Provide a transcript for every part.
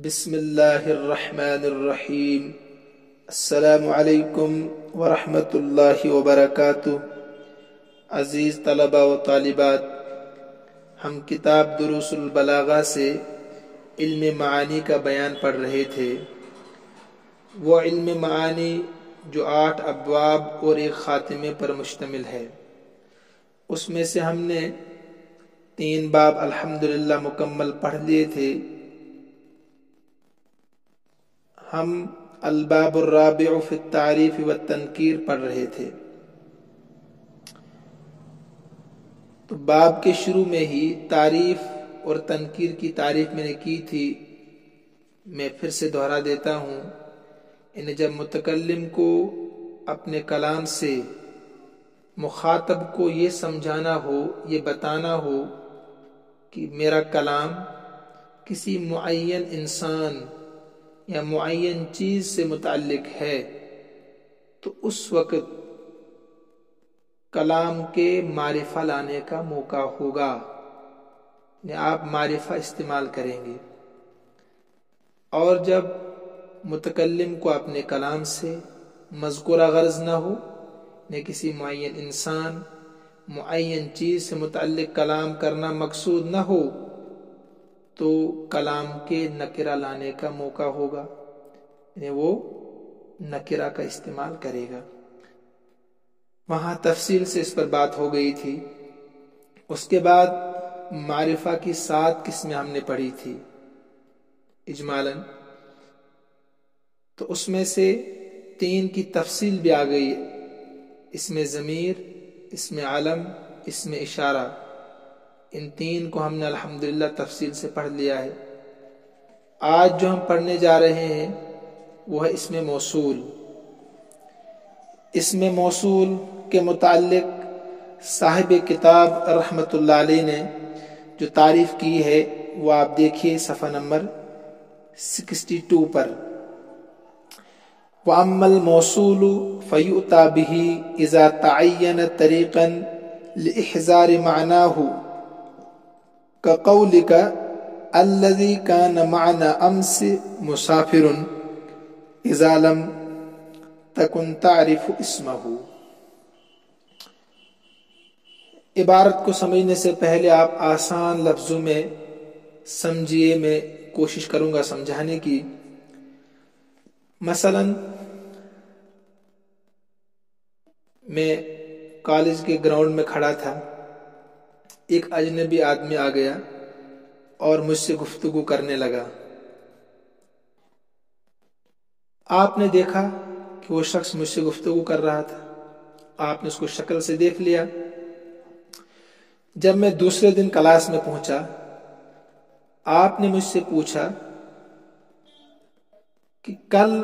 بسم اللہ الرحمن الرحیم۔ السلام علیکم ورحمۃ اللہ وبرکاتہ۔ عزیز طلباء و طالبات، ہم کتاب دروس البلاغہ سے علم معانی کا بیان پڑھ رہے تھے۔ وہ علم معانی جو 8 ابواب اور ایک خاتمے پر مشتمل ہے، اس میں سے ہم نے 3 باب الحمدللہ مکمل پڑھ لیے تھے۔ ہم الباب الرابع فی التعریف والتنکیر پڑھ رہے تھے۔ تو باب کے شروع میں ہی تعریف اور تنکیر کی تعریف میں نے کی تھی، میں پھر سے دہرا دیتا ہوں۔ جب متکلم کو اپنے کلام سے مخاطب کو یہ سمجھانا ہو، یہ بتانا ہو کہ میرا کلام کسی معین انسان یا معین چیز سے متعلق ہے، تو اس وقت کلام کے معرفہ لانے کا موقع ہوگا، آپ معرفہ استعمال کریں گے۔ اور جب متکلم کو اپنے کلام سے مذکورہ غرض نہ ہو، نہ کسی معین انسان معین چیز سے متعلق کلام کرنا مقصود نہ ہو، تو کلام کے نکرہ لانے کا موقع ہوگا، یعنی وہ نکرہ کا استعمال کرے گا۔ وہاں تفصیل سے اس پر بات ہو گئی تھی۔ اس کے بعد معرفہ کی 7 قسمیں ہم نے پڑھی تھی اجمالاً، تو اس میں سے 3 کی تفصیل بھی آ گئی، اسم ضمیر، اسم علم، اسم اشارہ۔ ان 3 کو ہم نے الحمدللہ تفصیل سے پڑھ لیا ہے۔ آج جو ہم پڑھنے جا رہے ہیں وہ ہے اسم موصول۔ اسم موصول کے متعلق صاحب کتاب رحمۃ اللہ علیہ نے جو تعریف کی ہے وہ آپ دیکھیے صفحہ نمبر 62 پر۔ وَأَمَّا الْمَوْصُولُ فَيُؤْتَى بِهِ إِذَا تَعَيَّنَ طَرِيقًا لِإِحْضَارِ مَعْنَاهُ كَقَوْلِكَ الَّذِي كَانَ مَعَنَا أَمْسِ مُسَافِرٌ إِذَا لَمْ تَكُنْ تَعْرِفُ اسْمَهُ۔ عبارت کو سمجھنے سے پہلے آپ آسان لفظوں میں سمجھیے، میں کوشش کروں گا سمجھانے کی۔ مثلا میں کالج کے گراؤنڈ میں کھڑا تھا، ایک اجنبی آدمی آ گیا اور مجھ سے گفتگو کرنے لگا۔ آپ نے دیکھا کہ وہ شخص مجھ سے گفتگو کر رہا تھا، آپ نے اس کو شکل سے دیکھ لیا۔ جب میں دوسرے دن کلاس میں پہنچا، آپ نے مجھ سے پوچھا کہ کل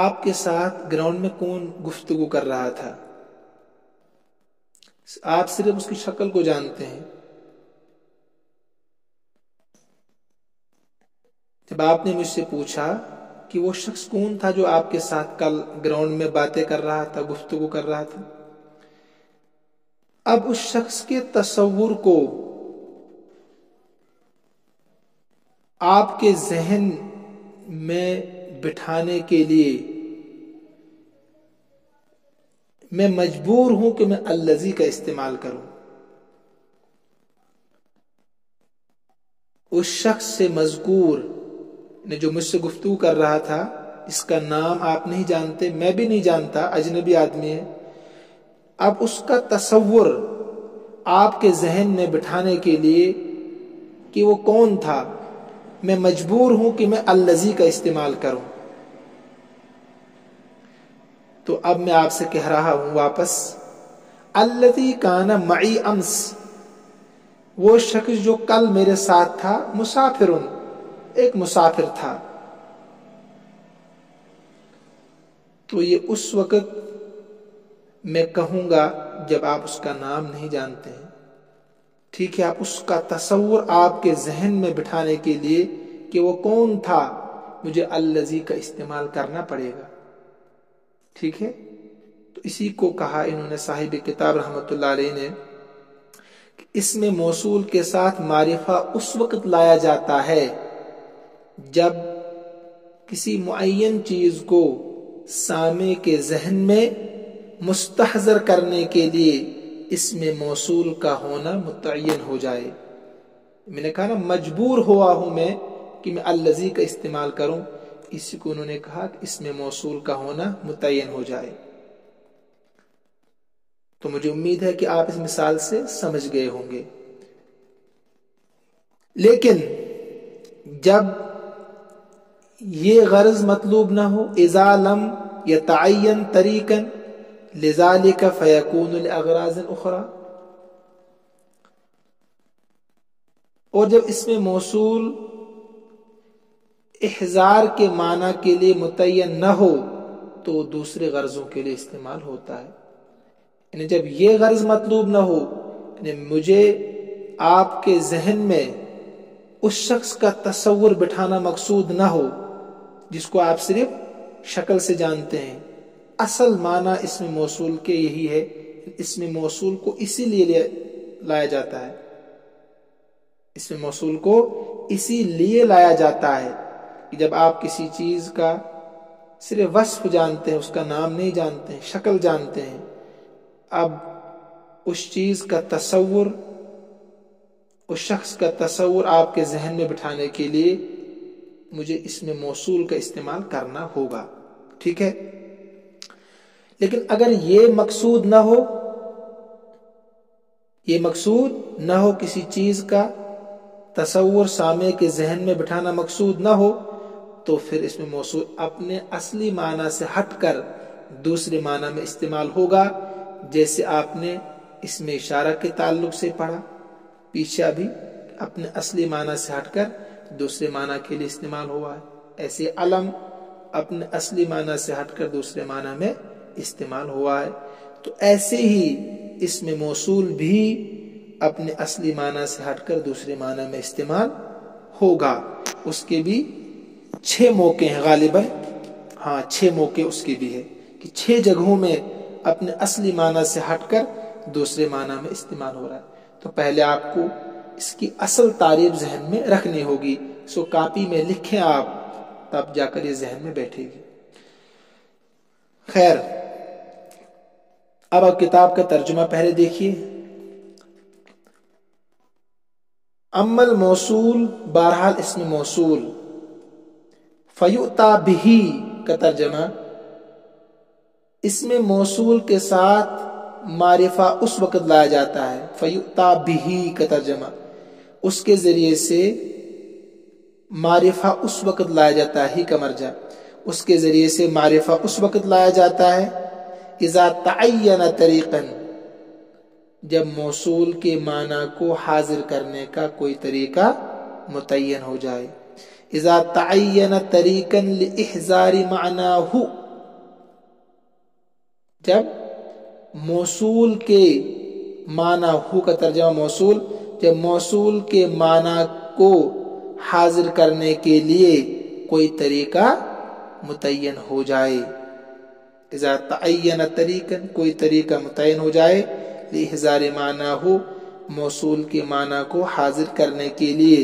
آپ کے ساتھ گراؤنڈ میں کون گفتگو کر رہا تھا؟ آپ صرف اس کی شکل کو جانتے ہیں۔ جب آپ نے مجھ سے پوچھا کہ وہ شخص کون تھا جو آپ کے ساتھ کل گراؤنڈ میں باتیں کر رہا تھا، گفتگو کر رہا تھا، اب اس شخص کے تصور کو آپ کے ذہن میں بٹھانے کے لیے میں مجبور ہوں کہ میں الذی کا استعمال کروں۔ اس شخص سے مذکور نے جو مجھ سے گفتگو کر رہا تھا، اس کا نام آپ نہیں جانتے، میں بھی نہیں جانتا، اجنبی آدمی ہے۔ اب اس کا تصور آپ کے ذہن میں بٹھانے کے لیے کہ وہ کون تھا، میں مجبور ہوں کہ میں الذی کا استعمال کروں۔ تو اب میں آپ سے کہہ رہا ہوں واپس، الذی کان معی امس، وہ شخص جو کل میرے ساتھ تھا، مسافرن، ایک مسافر تھا۔ تو یہ اس وقت میں کہوں گا جب آپ اس کا نام نہیں جانتے ہیں، ٹھیک ہے؟ آپ اس کا تصور آپ کے ذہن میں بٹھانے کے لیے کہ وہ کون تھا، مجھے الذی کا استعمال کرنا پڑے گا، ٹھیک ہے؟ تو اسی کو کہا انہوں نے صاحب کتاب رحمۃ اللہ علیہ نے کہ اسم موصول کے ساتھ معرفہ اس وقت لایا جاتا ہے جب کسی معین چیز کو سامع کے ذہن میں مستحضر کرنے کے لیے اسم موصول کا ہونا متعین ہو جائے. میں نے کہا نا مجبور ہوا ہوں میں کہ میں الذی کا استعمال کروں، اسی کو انہوں نے کہا کہ اسم موصول کا ہونا متعین ہو جائے. تو مجھے امید ہے کہ آپ اس مثال سے سمجھ گئے ہوں گے. لیکن جب یہ غرض مطلوب نہ ہو، اذا لم یتعین طریقا لذالک فیکون لاغراض اخرى، اور جب اس میں موصول احضار کے معنی کے لیے متعین نہ ہو تو دوسرے غرضوں کے لیے استعمال ہوتا ہے. یعنی جب یہ غرض مطلوب نہ ہو، یعنی مجھے آپ کے ذہن میں اس شخص کا تصور بٹھانا مقصود نہ ہو جس کو آپ صرف شکل سے جانتے ہیں. اصل معنی اسم موصول کے یہی ہے. اسم موصول کو اسی لیے لایا جاتا ہے، اسم موصول کو اسی لیے لایا جاتا ہے کہ جب آپ کسی چیز کا صرف وصف جانتے ہیں، اس کا نام نہیں جانتے ہیں، شکل جانتے ہیں، اب اس چیز کا تصور، اس شخص کا تصور آپ کے ذہن میں بٹھانے کے لیے مجھے اسم موصول کا استعمال کرنا ہوگا. ٹھیک ہے. لیکن اگر یہ مقصود نہ ہو، یہ مقصود نہ ہو، کسی چیز کا تصور سامع کے ذہن میں بٹھانا مقصود نہ ہو، تو پھر اسم موصول اپنے اصلی معنی سے ہٹ کر دوسرے معنی میں استعمال ہوگا، جیسے آپ نے اسم اشارہ کے تعلق سے پڑھا پیچھے ابھی، اپنے اصلی معنی سے ہٹ کر دوسرے معنی کے لیے استعمال ہوا ہے. ایسے علم اپنے اصلی معنی سے ہٹ کر دوسرے معنی میں استعمال ہوا ہے. تو ایسے ہی اسم موصول بھی اپنے اصلی معنی سے ہٹ کر دوسرے معنی میں استعمال ہوگا. اس کے بھی 6 موقع ہیں غالباً، ہاں 6 موقع اس کے بھی ہے کہ 6 جگہوں میں اپنے اصلی معنی سے ہٹ کر دوسرے معنی میں استعمال ہو رہا ہے. تو پہلے آپ کو اس کی اصل تعریف ذہن میں رکھنی ہوگی. سو کاپی میں لکھیں آپ، تب جا کر یہ ذہن میں بیٹھے گی. خیر، اب آپ کتاب کا ترجمہ پہلے دیکھیے. اما الموصول، بہرحال اسم موصول، فیؤتی بہ کا ترجمہ، اسم موصول کے ساتھ معرفہ اس وقت لایا جاتا ہے. فیؤتی بہ کا ترجمہ، اس کے ذریعے سے معرفہ اس وقت لایا جاتا ہے، ہی کا مرجع، اس کے ذریعے سے معرفہ اس وقت لایا جاتا ہے اذا تعین طریقا، جب موصول کے معنی کو حاضر کرنے کا کوئی طریقہ متعین ہو جائے. اذا تعین طریقا لاحضار معناہ، جب موصول کے معنی ہو کا ترجمہ موصول، جب موصول کے معنی کو حاضر کرنے کے لیے کوئی طریقہ متعین ہو جائے. اذا تعین طریقا، کوئی طریقہ متعین ہو جائے، لاحضار معناہ، موصول کے معنی کو حاضر کرنے کے لیے.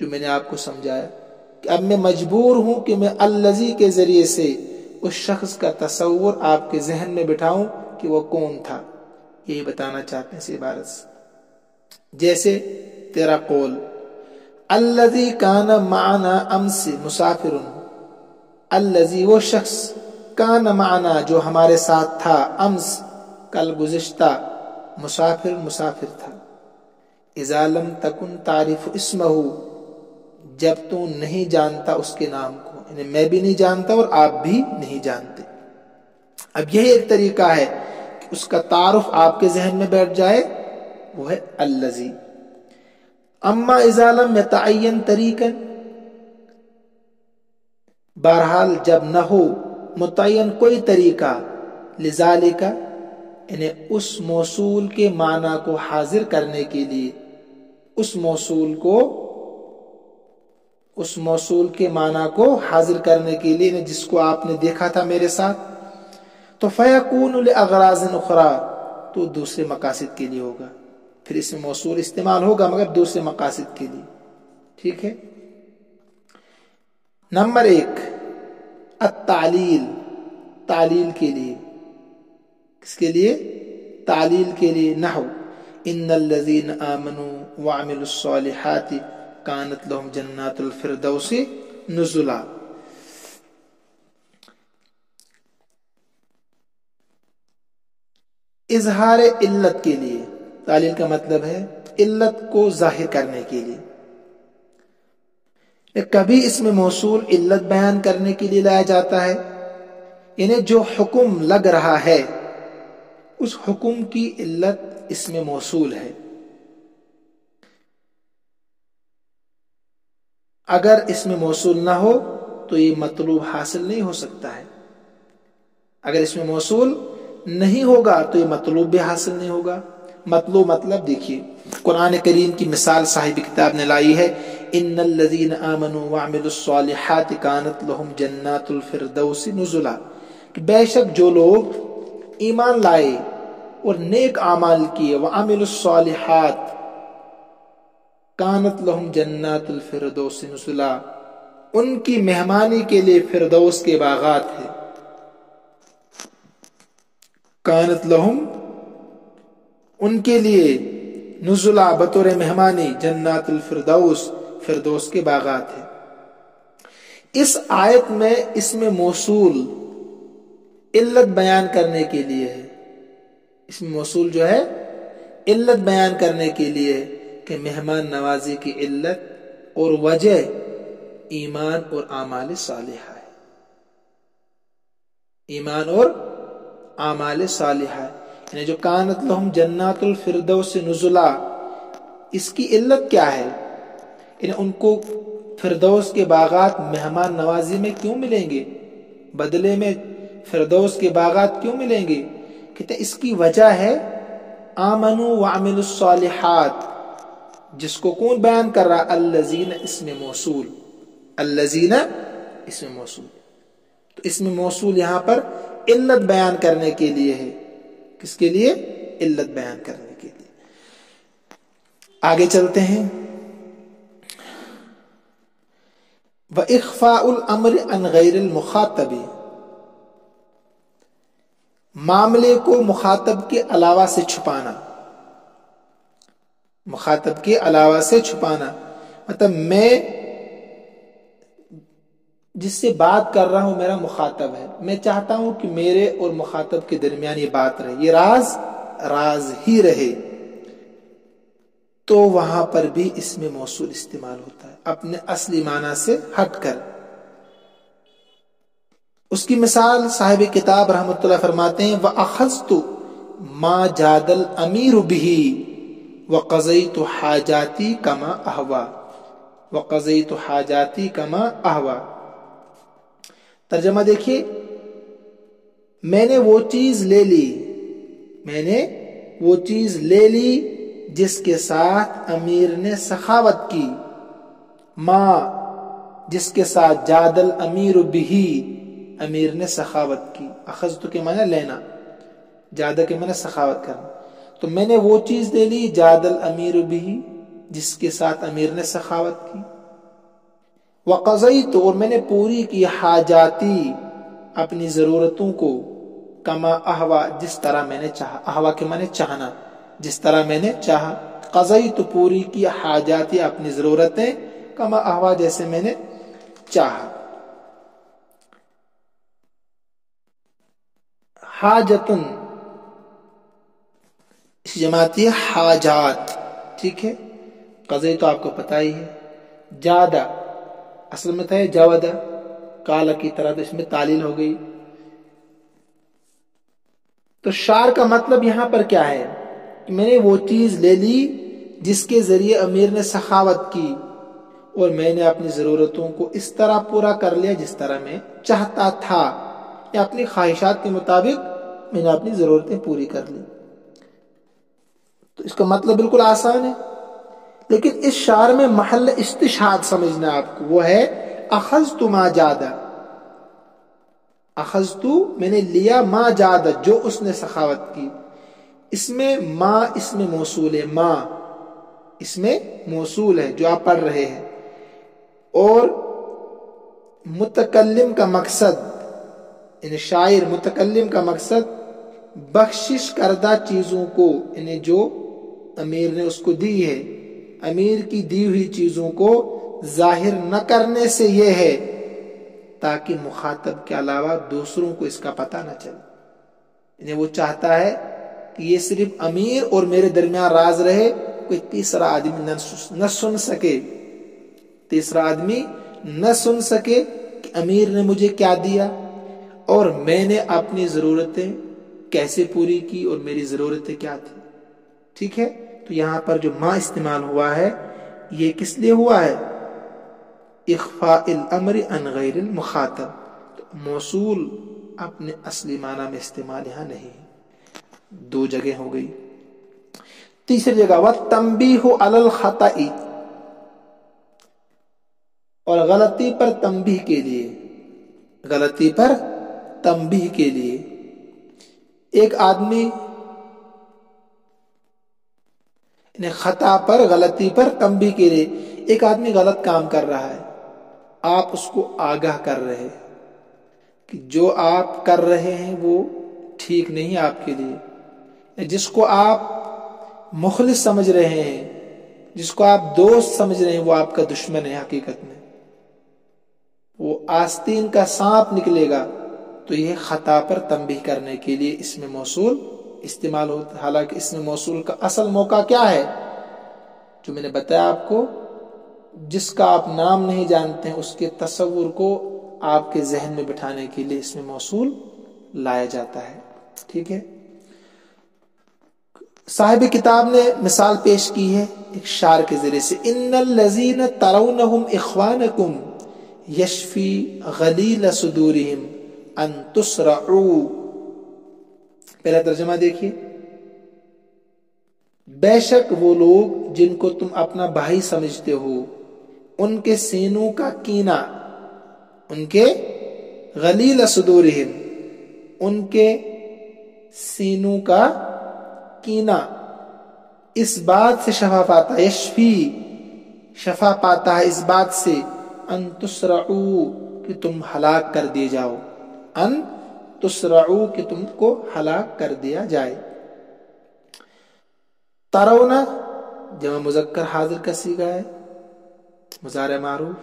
جو میں نے آپ کو سمجھایا کہ اب میں مجبور ہوں کہ میں الذی کے ذریعے سے اس شخص کا تصور آپ کے ذہن میں بٹھاؤں کہ وہ کون تھا. یہی بتانا چاہتے ہیں اس عبارت سے. جیسے تیرا قول، الذی کان معنا امس مسافر، الذی وہ شخص، کان معنا جو ہمارے ساتھ تھا، امس کل گزشتہ، مسافر مسافر تھا. اذا لم تکن تعرف اسمہ، جب تو نہیں جانتا اس کے نام کو، یعنی میں بھی نہیں جانتا اور آپ بھی نہیں جانتے. اب یہی ایک طریقہ ہے کہ اس کا تعارف آپ کے ذہن میں بیٹھ جائے، وہ ہے الذی. اما اذا لم یتعین طریقا، بہرحال جب نہ ہو متعین کوئی طریقہ، لذالک یعنی اس موصول کے معنی کو حاضر کرنے کے لیے، اس موصول کے معنی کو حاضر کرنے کے لیے، جس کو آپ نے دیکھا تھا میرے ساتھ، تو فیکون لاغراض اخرى، تو دوسرے مقاصد کے لیے ہوگا. پھر اس میں موصول استعمال ہوگا مگر دوسرے مقاصد کے لیے. ٹھیک ہے. نمبر 1 التعلیل، تعلیل کے لیے، کس کے لیے؟ تعلیل کے لیے. نحو ان الذین آمنوا وعملوا الصالحات کانت لهم جنات الفردوس نزلا. اظہار علت کے لیے، تعلیل کا مطلب ہے علت کو ظاہر کرنے کے لیے. کبھی اس میں موصول علت بیان کرنے کے لیے لایا جاتا ہے، یعنی جو حکم لگ رہا ہے اس حکم کی علت اس میں موصول ہے. اگر اس میں موصول نہ ہو تو یہ مطلوب حاصل نہیں ہو سکتا ہے. اگر اس میں موصول نہیں ہوگا تو یہ مطلوب بھی حاصل نہیں ہوگا. مطلوب مطلب دیکھیے، قرآن کریم کی مثال صاحب کتاب نے لائی ہے، ان الذین آمنوا وعملوا الصالحات کانت لهم جنات الفردوس نزلا، کہ بے شک جو لوگ ایمان لائے اور نیک اعمال کیے، وعملوا الصالحات کانت لهم جنات الفردوس نزلا، ان کی مہمانی کے لیے فردوس کے باغات ہیں. کانت لهم، ان کے لیے، نزلا بطور مہمانی، جنات الفردوس، فردوس کے باغات ہیں. اس آیت میں اس میں موصول علت بیان کرنے کے لیے ہے. اس میں موصول جو ہے علت بیان کرنے کے لیے کہ مہمان نوازی کی علت اور وجہ ایمان اور اعمال صالحہ ہے. ایمان اور اعمال صالحہ، یعنی جو کانت لہم جنات الفردوس نزلا، اس کی علت کیا ہے؟ یعنی ان کو فردوس کے باغات مہمان نوازی میں کیوں ملیں گے؟ بدلے میں فردوس کے باغات کیوں ملیں گے؟ کہتے ہیں اس کی وجہ ہے آمنوا وعملوا الصالحات، جس کو کون بیان کر رہا؟ الذین، اسم موصول، الذین اسم موصول. تو اسم موصول یہاں پر علت بیان کرنے کے لیے ہے. کس کے لیے؟ علت بیان کرنے کے لیے. آگے چلتے ہیں. وَإِخْفَاءُ الْأَمْرِ عَنْ غَيْرِ الْمُخَاطَبِ، معاملے کو مخاطب کے علاوہ سے چھپانا. مخاطب کے علاوہ سے چھپانا مطلب میں جس سے بات کر رہا ہوں میرا مخاطب ہے، میں چاہتا ہوں کہ میرے اور مخاطب کے درمیان یہ بات رہے، یہ راز راز ہی رہے، تو وہاں پر بھی اس میں موصول استعمال ہوتا ہے اپنے اصلی معنی سے ہٹ کر. اس کی مثال صاحب کتاب رحمۃ اللہ فرماتے ہیں، وَأَخَذْتُ مَا جَادَ الْأَمِيرُ بِهِ وَقَضَيْتُ حَاجَاتِي كَمَا أَهْوَى، وَقَضَيْتُ حَاجَاتِي كَمَا أَهْوَى. ترجمہ دیکھیے، میں نے وہ چیز لے لی، میں نے وہ چیز لے لی جس کے ساتھ امیر نے سخاوت کی، ماں جس کے ساتھ جاد الامیر بھی، امیر نے سخاوت کی. اخذت کے معنی لینا، جادہ کے معنی سخاوت کرنا. تو میں نے وہ چیز لے لی جاد الامیر بھی، جس کے ساتھ امیر نے سخاوت کی. وقضیت، اور میں نے پوری کی، حاجاتی، اپنی ضرورتوں کو، کما احوا، جس طرح میں نے چاہا. احوا کے معنی چاہنا، جس طرح میں نے چاہا. قضیت، پوری کی، حاجاتی، اپنی ضرورتیں، کما احوا، جیسے میں نے چاہا. حاجتن اس جماعتی حاجات، ٹھیک ہے. قضی تو آپ کو پتہ ہی ہے. جادہ اصل میں تھا جودہ، کالا کی طرح، تو اس میں تعلیل ہو گئی. تو شعر کا مطلب یہاں پر کیا ہے کہ میں نے وہ چیز لے لی جس کے ذریعے امیر نے سخاوت کی، اور میں نے اپنی ضرورتوں کو اس طرح پورا کر لیا جس طرح میں چاہتا تھا، یا اپنی خواہشات کے مطابق میں نے اپنی ضرورتیں پوری کر لی. تو اس کا مطلب بالکل آسان ہے، لیکن اس شعر میں محل استشہاد سمجھنا آپ کو، وہ ہے اخذت ما جادہ. اخذت، میں نے لیا، ما جادہ، جو اس نے سخاوت کی. اس میں ما اس میں موصول ہے، ما اس میں موصول ہے جو آپ پڑھ رہے ہیں، اور متکلم کا مقصد، یعنی شاعر متکلم کا مقصد بخشش کردہ چیزوں کو، یعنی جو امیر نے اس کو دی ہے، امیر کی دی ہوئی چیزوں کو ظاہر نہ کرنے سے یہ ہے تاکہ مخاطب کے علاوہ دوسروں کو اس کا پتہ نہ چلے. یعنی وہ چاہتا ہے کہ یہ صرف امیر اور میرے درمیان راز رہے، کوئی تیسرا آدمی نہ سن سکے، تیسرا آدمی نہ سن سکے کہ امیر نے مجھے کیا دیا اور میں نے اپنی ضرورتیں کیسے پوری کی اور میری ضرورتیں کیا تھی. ٹھیک ہے، تو یہاں پر جو ما استعمال ہوا ہے یہ کس لیے ہوا ہے؟ اخفاء الامر عن غیر المخاطب. تو موصول اپنے اصلی معنی میں استعمال یہاں نہیں ہے. دو جگہ ہو گئی. تیسری جگہ وَالتَّنبِيهُ عَلَى الْخَطَئِ، اور غلطی پر تنبیہ کے لیے، غلطی پر تنبیہ کے لیے. ایک آدمی خطا پر، غلطی پر تنبیہ کے لیے، ایک آدمی غلط کام کر رہا ہے، آپ اس کو آگاہ کر رہے ہیں کہ جو آپ کر رہے ہیں وہ ٹھیک نہیں آپ کے لیے. جس کو آپ مخلص سمجھ رہے ہیں، جس کو آپ دوست سمجھ رہے ہیں، وہ آپ کا دشمن ہے. حقیقت میں وہ آستین کا سانپ نکلے گا. تو یہ خطا پر تنبیہ کرنے کے لیے اس میں موصول استعمال ہوتا ہے. حالانکہ اس میں موصول کا اصل موقع کیا ہے؟ جو میں نے بتایا آپ کو، جس کا آپ نام نہیں جانتے ہیں اس کے تصور کو آپ کے ذہن میں بٹھانے کے لیے اس میں موصول لایا جاتا ہے. ٹھیک ہے، صاحب کتاب نے مثال پیش کی ہے ایک شعر کے ذریعے سے، ان الذین ترونہم اخوانکم یشفی غلیل صدورہم ان تسرعوا. پہلا ترجمہ دیکھیے، بے شک وہ لوگ جن کو تم اپنا بھائی سمجھتے ہو، ان کے سینوں کا کینہ، ان کے غلیل صدورہم، ان کے سینوں کا کینہ اس بات سے شفا پاتا ہے، یشفی شفا پاتا ہے اس بات سے، ان تسرعوا کہ تم ہلاک کر دیے جاؤ، ان تسرعوا کہ تم کو ہلاک کر دیا جائے. ترون جمع مذکر حاضر کا صیغہ ہے، مضارع معروف،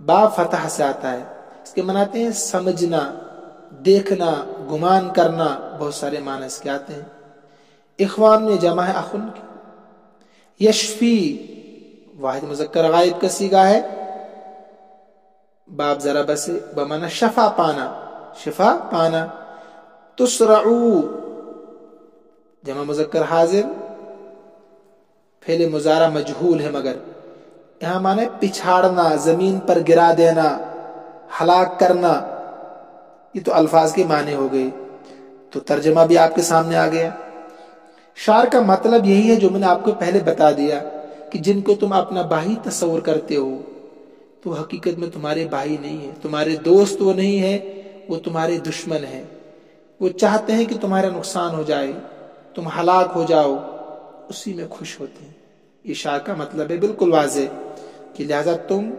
با فتح سے آتا ہے. اس کے مناتے ہیں سمجھنا، دیکھنا، گمان کرنا، بہت سارے معنی اس کے آتے ہیں. اخوان میں جمع ہے اخن کی. یشفی واحد مذکر غائب کا صیغہ ہے، باب ضرب سے بمعنی شفا پانا، شفا پانا. تسرعو جمع مذکر حاضر، فعل مضارع مجہول ہے مگر یہاں معنی پچھاڑنا، زمین پر گرا دینا، ہلاک کرنا. یہ تو الفاظ کے معنی ہو گئے. تو ترجمہ بھی آپ کے سامنے آ گیا. شعر کا مطلب یہی ہے جو میں نے آپ کو پہلے بتا دیا کہ جن کو تم اپنا بھائی تصور کرتے ہو تو حقیقت میں تمہارے بھائی نہیں ہے، تمہارے دوست وہ نہیں ہے، وہ تمہارے دشمن ہیں. وہ چاہتے ہیں کہ تمہارا نقصان ہو جائے، تم ہلاک ہو جاؤ، اسی میں خوش ہوتے ہیں. یہ شعر کا مطلب ہے بالکل واضح کہ لہذا تم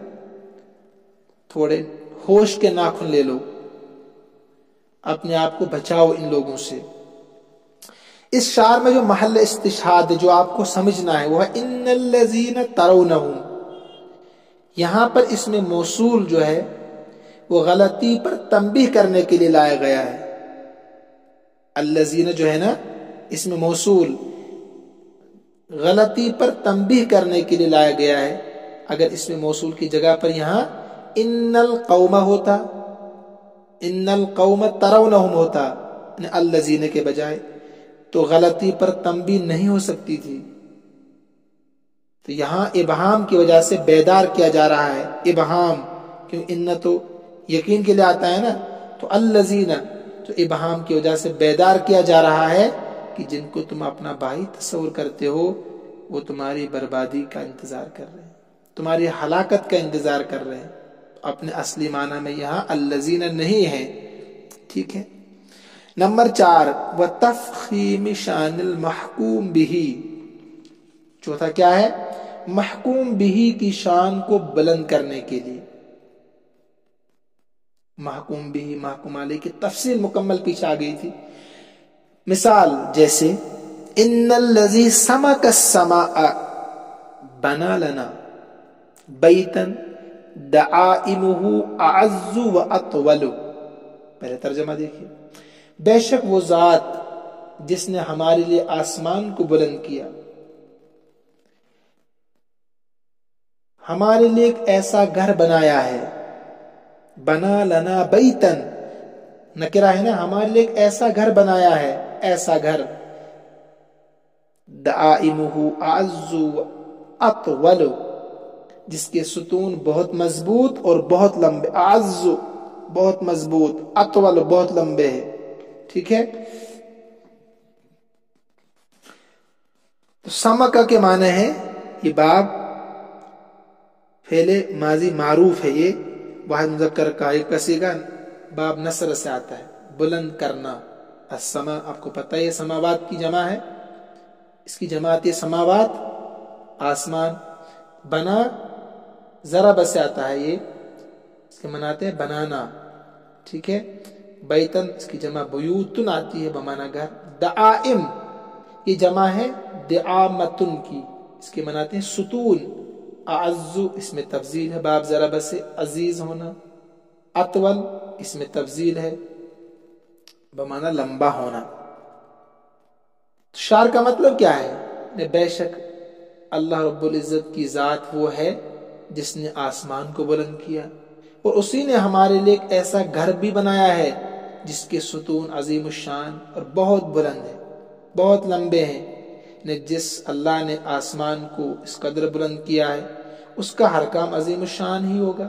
تھوڑے ہوش کے ناخن لے لو، اپنے آپ کو بچاؤ ان لوگوں سے. اس شعر میں جو محل استشہاد ہے جو آپ کو سمجھنا ہے وہ ہے ان الذین ترونہم. یہاں پر اس میں موصول جو ہے وہ غلطی پر تنبیہ کرنے کے لیے لایا گیا ہے. الذین جو ہے نا اس میں موصول غلطی پر تنبیہ کرنے کے لیے لایا گیا ہے. اگر اس میں موصول کی جگہ پر یہاں ان القوم ہوتا، ان القوم ترونہم ہوتا الذین کے بجائے، تو غلطی پر تنبیہ نہیں ہو سکتی تھی. تو یہاں ابہام کی وجہ سے بیدار کیا جا رہا ہے. ابہام کیوں، ان تو یقین کے لیے آتا ہے نا، تو الذین تو ابہام کی وجہ سے بیدار کیا جا رہا ہے کہ جن کو تم اپنا بھائی تصور کرتے ہو وہ تمہاری بربادی کا انتظار کر رہے ہیں، تمہاری ہلاکت کا انتظار کر رہے ہیں. اپنے اصلی معنی میں یہاں الذین نہیں ہے. ٹھیک ہے. نمبر 4 وتفخیم شان المحکوم بہ. چوتھا کیا ہے؟ محکوم بہ کی شان کو بلند کرنے کے لیے. محکوم بھی محکوم علیہ کی تفصیل مکمل پیچھے آ گئی تھی. مثال جیسے ان الذی سمک السماء بنا لنا بیتا دعائمہ اعز واطول. پہلے ترجمہ دیکھیے. بے شک وہ ذات جس نے ہمارے لیے آسمان کو بلند کیا، ہمارے لیے ایک ایسا گھر بنایا ہے. بنا لنا بیتن نکرہ ہے نا، ہمارے لیے ایک ایسا گھر بنایا ہے، ایسا گھر. دعائمہ اعز واطول، جس کے ستون بہت مضبوط اور بہت لمبے. اعز بہت مضبوط، اطول بہت لمبے ہیں. ٹھیک ہے. تو سمکہ کے معنی ہے، یہ باب فعل ماضی معروف ہے، یہ واحد مذکر کا ایک کثیرہ باب نصر سے آتا ہے، بلند کرنا. السما آپ کو پتہ ہے سماوات کی جمع ہے، اس کی جمع آتی ہے سماوات، آسمان. بنا ضرب سے آتا ہے، یہ اس کے مناتے ہیں بنانا. ٹھیک ہے. بیتن اس کی جمع بیوتن آتی ہے بمانا گھر. دعائم یہ جمع ہے دعامتن کی، اس کے مناتے ہیں ستون. اعز اس میں تفضیل ہے باب ضرب سے، عزیز ہونا. اطول اس میں تفضیل ہے بمانا لمبا ہونا. شعر کا مطلب کیا ہے؟ بے شک اللہ رب العزت کی ذات وہ ہے جس نے آسمان کو بلند کیا، اور اسی نے ہمارے لیے ایک ایسا گھر بھی بنایا ہے جس کے ستون عظیم الشان اور بہت بلند ہیں، بہت لمبے ہیں. جس اللہ نے آسمان کو اس قدر بلند کیا ہے، اس کا ہر کام عظیم الشان ہی ہوگا،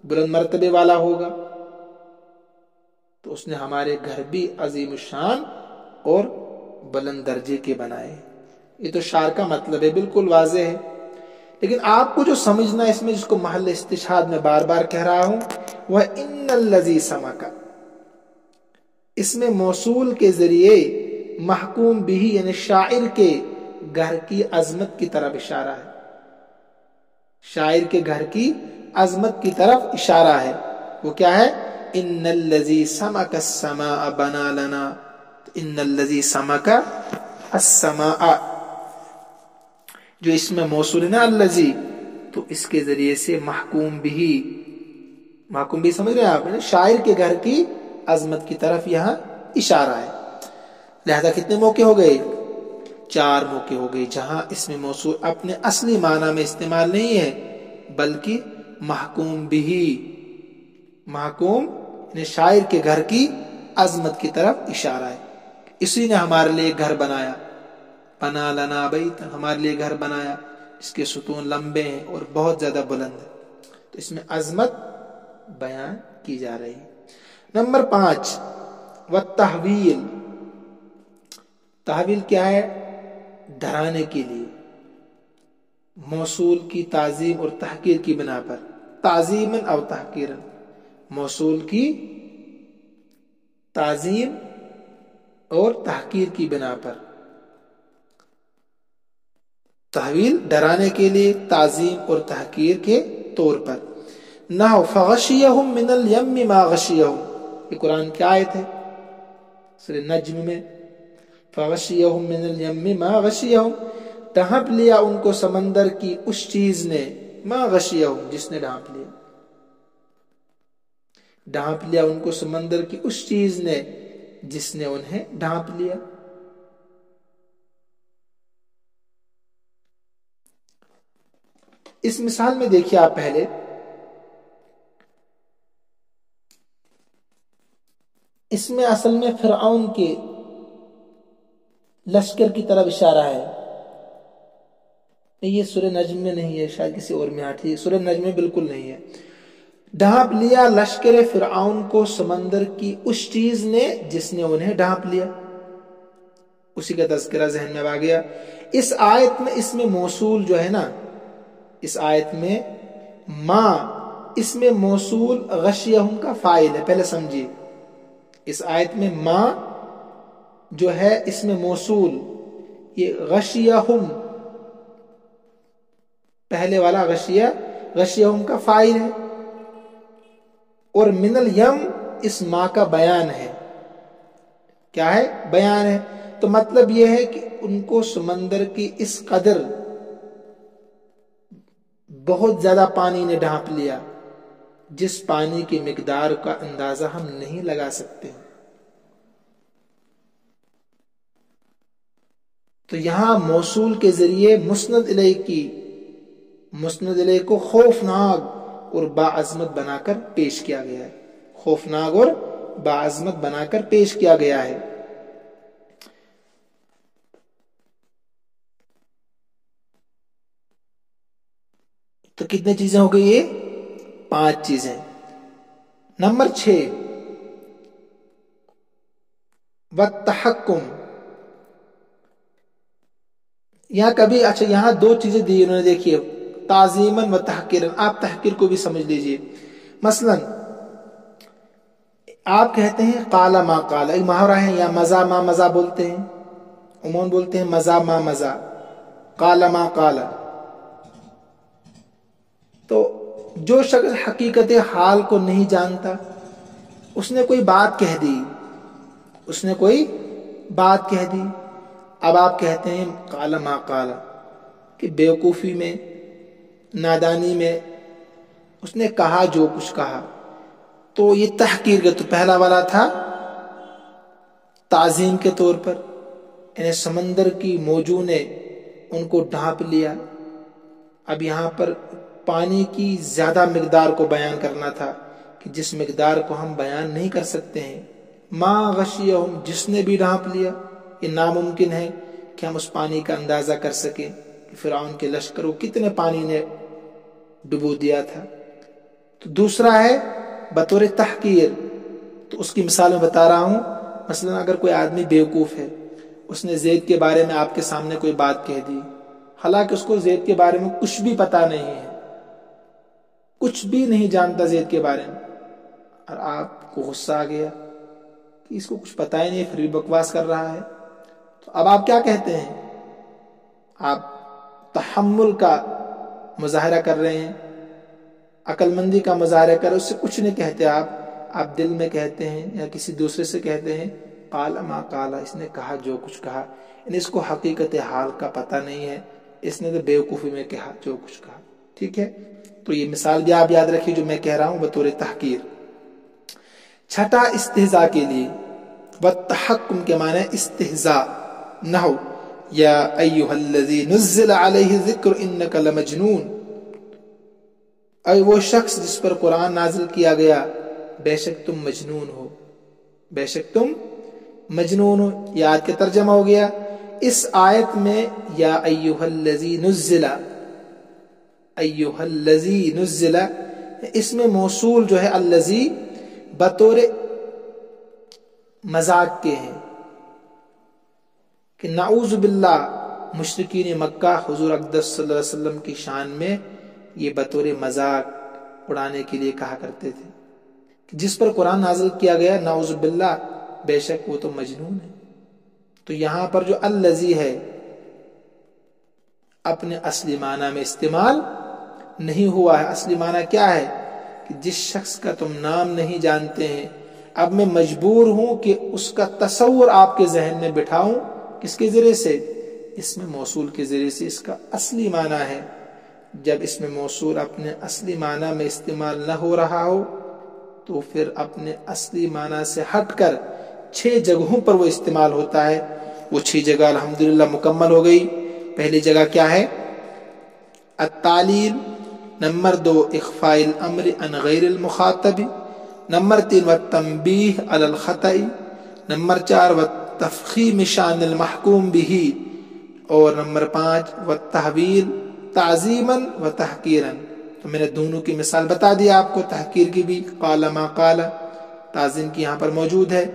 بلند مرتبے والا ہوگا. تو اس نے ہمارے گھر بھی عظیم الشان اور بلند درجے کے بنائے. یہ تو شعر کا مطلب ہے، بالکل واضح ہے. لیکن آپ کو جو سمجھنا ہے اس میں، جس کو محل استشہاد میں بار بار کہہ رہا ہوں، وہ ان الذی سمک. اس میں موصول کے ذریعے محکوم بھی یعنی شاعر کے گھر کی عظمت کی طرف اشارہ ہے. شاعر کے گھر کی عظمت کی طرف اشارہ ہے. وہ کیا ہے؟ ان الذی سمک السماء بنا لنا. ان الذی سمک السماء جو اس میں موصول ہے نا الذی، تو اس کے ذریعے سے محکوم بھی سمجھ رہے ہیں آپ نے، شاعر کے گھر کی عظمت کی طرف یہاں اشارہ ہے. لہذا کتنے موقع ہو گئے؟ 4 موقع ہو گئے جہاں اس میں موصول اپنے اصلی معنی میں استعمال نہیں ہے، بلکہ محکوم یعنی شاعر کے گھر کی عظمت کی طرف اشارہ ہے. اسی نے ہمارے لیے گھر بنایا. بنا لنا بیت، ہمارے لیے گھر بنایا اس کے ستون لمبے ہیں اور بہت زیادہ بلند ہیں. تو اس میں عظمت بیان کی جا رہی ہے. نمبر 5 والتحویل. تحویل کیا ہے؟ ڈرانے کے لیے، موصول کی تعظیم اور تحقیر کی بنا پر. تعظیماً او تحقیراً، موصول کی تعظیم اور تحقیر کی بنا پر. تحویل ڈرانے کے لیے، تعظیم اور تحقیر کے طور پر. نحو فغشیہم من الیم ما غشیہم، یہ قرآن کی آیت ہے سورہ نجم میں. فغشیہم من الیم ما غشیہم، ڈھانپ لیا ان کو سمندر کی اس چیز نے، ما غشیہم جس نے ڈھانپ لیا. ڈھانپ لیا ان کو سمندر کی اس چیز نے جس نے انہیں ڈھانپ لیا. اس مثال میں دیکھیے آپ پہلے، اس میں اصل میں فرعون کے لشکر کی طرف اشارہ ہے. یہ سورہ نجم میں نہیں ہے، شاید کسی اور میں آتی ہے. سورہ نجم میں بالکل نہیں ہے. ڈھانپ لیا لشکر فرعون کو سمندر کی اس چیز نے جس نے انہیں ڈھانپ لیا. اسی کا تذکرہ ذہن میں آ گیا. اس آیت میں اس میں موصول جو ہے نا، اس آیت میں ما، اس میں موصول غشیہم کا فاعل ہے. پہلے سمجھیے، اس آیت میں ما جو ہے اس میں موصول، یہ غشیہم پہلے والا غشیہم کا فاعل ہے. اور من الیم اس ما کا بیان ہے. کیا ہے؟ بیان ہے. تو مطلب یہ ہے کہ ان کو سمندر کی اس قدر بہت زیادہ پانی نے ڈھانپ لیا جس پانی کی مقدار کا اندازہ ہم نہیں لگا سکتے. تو یہاں موصول کے ذریعے مسند الیہ کو خوفناک اور باعظمت بنا کر پیش کیا گیا ہے. خوفناک اور باعظمت بنا کر پیش کیا گیا ہے. تو کتنے چیزیں ہو گئی؟ یہ 5 چیزیں. نمبر 6 والتحکم. یہاں کبھی اچھا یہاں 2 چیزیں دی انہوں نے، دیکھیے تعظیماً و تحقیراً. آپ تحقیر کو بھی سمجھ لیجئے. مثلا آپ کہتے ہیں قال ما قال، ایک محاورہ ہے، یا مزا ما مزا بولتے ہیں، عموماً بولتے ہیں مزا ما مزا، قال ما قال. تو جو شخص حقیقت حال کو نہیں جانتا اس نے کوئی بات کہہ دی، اب آپ کہتے ہیں قال ما قال، کہ بیوقوفی میں، نادانی میں اس نے کہا جو کچھ کہا. تو یہ تحقیر کا تو پہلا والا تھا تعظیم کے طور پر، یعنی سمندر کی موجوں نے ان کو ڈھانپ لیا. اب یہاں پر پانی کی زیادہ مقدار کو بیان کرنا تھا کہ جس مقدار کو ہم بیان نہیں کر سکتے ہیں. ما غشیہم، جس نے بھی ڈھانپ لیا. یہ ناممکن ہے کہ ہم اس پانی کا اندازہ کر سکیں کہ فرعون کے لشکر کو کتنے پانی نے ڈبو دیا تھا. تو دوسرا ہے بطور تحقیر. تو اس کی مثال میں بتا رہا ہوں. مثلا اگر کوئی آدمی بیوقوف ہے، اس نے زید کے بارے میں آپ کے سامنے کوئی بات کہہ دی، حالانکہ اس کو زید کے بارے میں کچھ بھی پتا نہیں ہے، کچھ بھی نہیں جانتا زید کے بارے میں، اور آپ کو غصہ آ گیا کہ اس کو کچھ پتا ہی نہیں، پھر بھی بکواس کر رہا ہے. تو اب آپ کیا کہتے ہیں؟ آپ تحمل کا مظاہرہ کر رہے ہیں، عقل مندی کا مظاہرہ کر رہے ہیں. اس سے کچھ نہیں کہتے آپ دل میں کہتے ہیں یا کسی دوسرے سے کہتے ہیں قال ما قال، اس نے کہا جو کچھ کہا. یعنی اس کو حقیقت حال کا پتہ نہیں ہے، اس نے تو بیوقوفی میں کہا جو کچھ کہا. ٹھیک ہے؟ تو یہ مثال بھی آپ یاد رکھیے جو میں کہہ رہا ہوں بطور تحقیر. چھٹا استہزاء کے لیے، والتحکم کے معنی استہزاء. نحو یا ایھا الذی نزل علیہ الذکر انک لمجنون، اے وہ شخص جس پر قرآن نازل کیا گیا بے شک تم مجنون ہو، بے شک تم مجنون ہو. یہ آیت کا ترجمہ ہو گیا. اس آیت میں یا ایھا الذی نزل، ایھا الذی نزل، اس میں موصول جو ہے الذی بطور مذاق کے ہیں کہ نعوذ باللہ مشرکین مکہ حضور اقدس صلی اللہ علیہ وسلم کی شان میں یہ بطور مذاق اڑانے کے لیے کہا کرتے تھے کہ جس پر قرآن نازل کیا گیا نعوذ باللہ بے شک وہ تو مجنون ہے. تو یہاں پر جو الذی ہے اپنے اصلی معنی میں استعمال نہیں ہوا ہے. اصلی معنی کیا ہے؟ کہ جس شخص کا تم نام نہیں جانتے ہیں، اب میں مجبور ہوں کہ اس کا تصور آپ کے ذہن میں بٹھاؤں. کس کے ذریعے سے؟ اس میں موصول کے ذریعے سے. اس کا اصلی معنی ہے. جب اس میں موصول اپنے اصلی معنی میں استعمال نہ ہو رہا ہو تو پھر اپنے اصلی معنی سے ہٹ کر 6 جگہوں پر وہ استعمال ہوتا ہے. وہ 6 جگہ الحمدللہ مکمل ہو گئی. پہلی جگہ کیا ہے؟ التعلیل. نمبر 2 اخفاء الامر عن غیر المخاطب. نمبر 3 والتنبیہ علی الخطأ. نمبر 4 والتفخیم شان المحکوم به. اور نمبر 5 والتحویل تعظیما و تحقیرا. تو میں نے دونوں کی مثال بتا دی آپ کو، تحقیر کی بھی قال ما قال، تعظیم کی یہاں پر موجود ہے.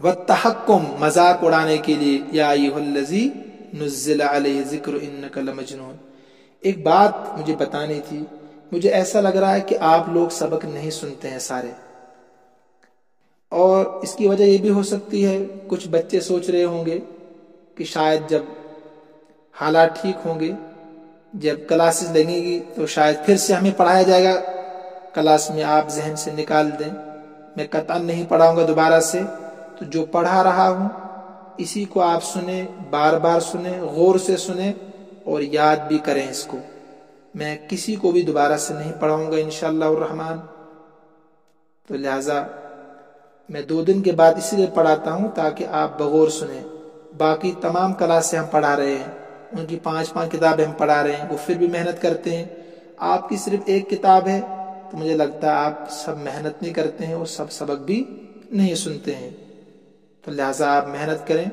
والتحکم مذاق اڑانے کے لیے یا ایھا الذی نزل علیہ الذکر انک لمجنون. ایک بات مجھے بتانی تھی. مجھے ایسا لگ رہا ہے کہ آپ لوگ سبق نہیں سنتے ہیں سارے، اور اس کی وجہ یہ بھی ہو سکتی ہے کچھ بچے سوچ رہے ہوں گے کہ شاید جب حالات ٹھیک ہوں گے، جب کلاسز لگیں گی تو شاید پھر سے ہمیں پڑھایا جائے گا کلاس میں آپ ذہن سے نکال دیں، میں قطعاً نہیں پڑھاؤں گا دوبارہ سے، تو جو پڑھا رہا ہوں اسی کو آپ سنیں، بار بار سنیں، غور سے سنیں اور یاد بھی کریں اس کو۔ میں کسی کو بھی دوبارہ سے نہیں پڑھاؤں گا انشاءاللہ الرحمن۔ تو لہٰذا میں 2 دن کے بعد اسی لیے پڑھاتا ہوں تاکہ آپ بغور سنیں۔ باقی تمام کلاسیں ہم پڑھا رہے ہیں، ان کی 5 کتابیں ہم پڑھا رہے ہیں، وہ پھر بھی محنت کرتے ہیں۔ آپ کی صرف 1 کتاب ہے تو مجھے لگتا ہے آپ سب محنت نہیں کرتے ہیں اور سب سبق بھی نہیں سنتے ہیں، تو لہٰذا آپ محنت کریں۔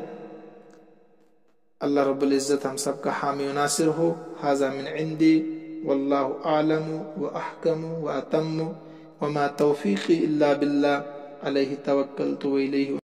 اللہ رب العزت ہم سب کا حامی و ناصر ہو۔ ھذا من عندی واللہ اعلم واحکم واتم وما توفیقی الا باللہ علیہ توکلت والیہ